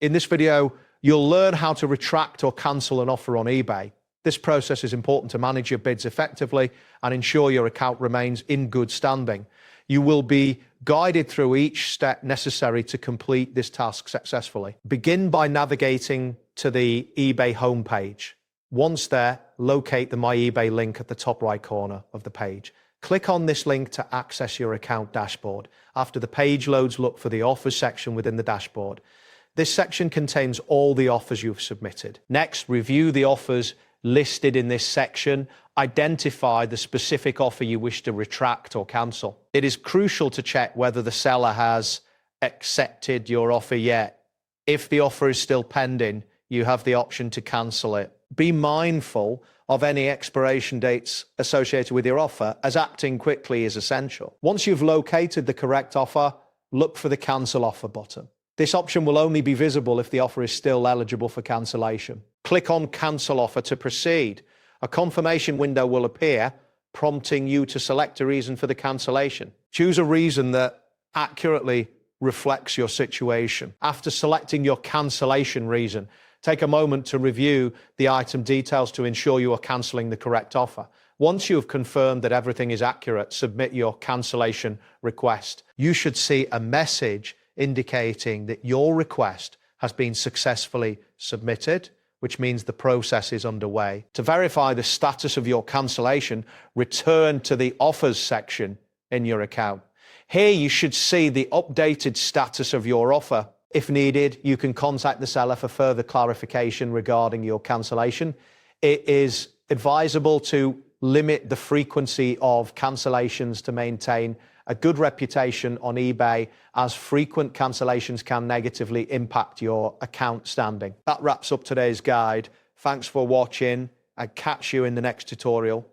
In this video, you'll learn how to retract or cancel an offer on eBay. This process is important to manage your bids effectively and ensure your account remains in good standing. You will be guided through each step necessary to complete this task successfully. Begin by navigating to the eBay homepage. Once there, locate the My eBay link at the top right corner of the page. Click on this link to access your account dashboard. After the page loads, look for the offers section within the dashboard. This section contains all the offers you've submitted. Next, review the offers listed in this section. Identify the specific offer you wish to retract or cancel. It is crucial to check whether the seller has accepted your offer yet. If the offer is still pending, you have the option to cancel it. Be mindful of any expiration dates associated with your offer, as acting quickly is essential. Once you've located the correct offer, look for the Cancel Offer button. This option will only be visible if the offer is still eligible for cancellation. Click on Cancel Offer to proceed. A confirmation window will appear, prompting you to select a reason for the cancellation. Choose a reason that accurately reflects your situation. After selecting your cancellation reason, take a moment to review the item details to ensure you are cancelling the correct offer. Once you have confirmed that everything is accurate, submit your cancellation request. You should see a message indicating that your request has been successfully submitted, which means the process is underway. To verify the status of your cancellation, return to the Offers section in your account. Here you should see the updated status of your offer. If needed, you can contact the seller for further clarification regarding your cancellation. It is advisable to limit the frequency of cancellations to maintain a good reputation on eBay, as frequent cancellations can negatively impact your account standing. That wraps up today's guide. Thanks for watching, and catch you in the next tutorial.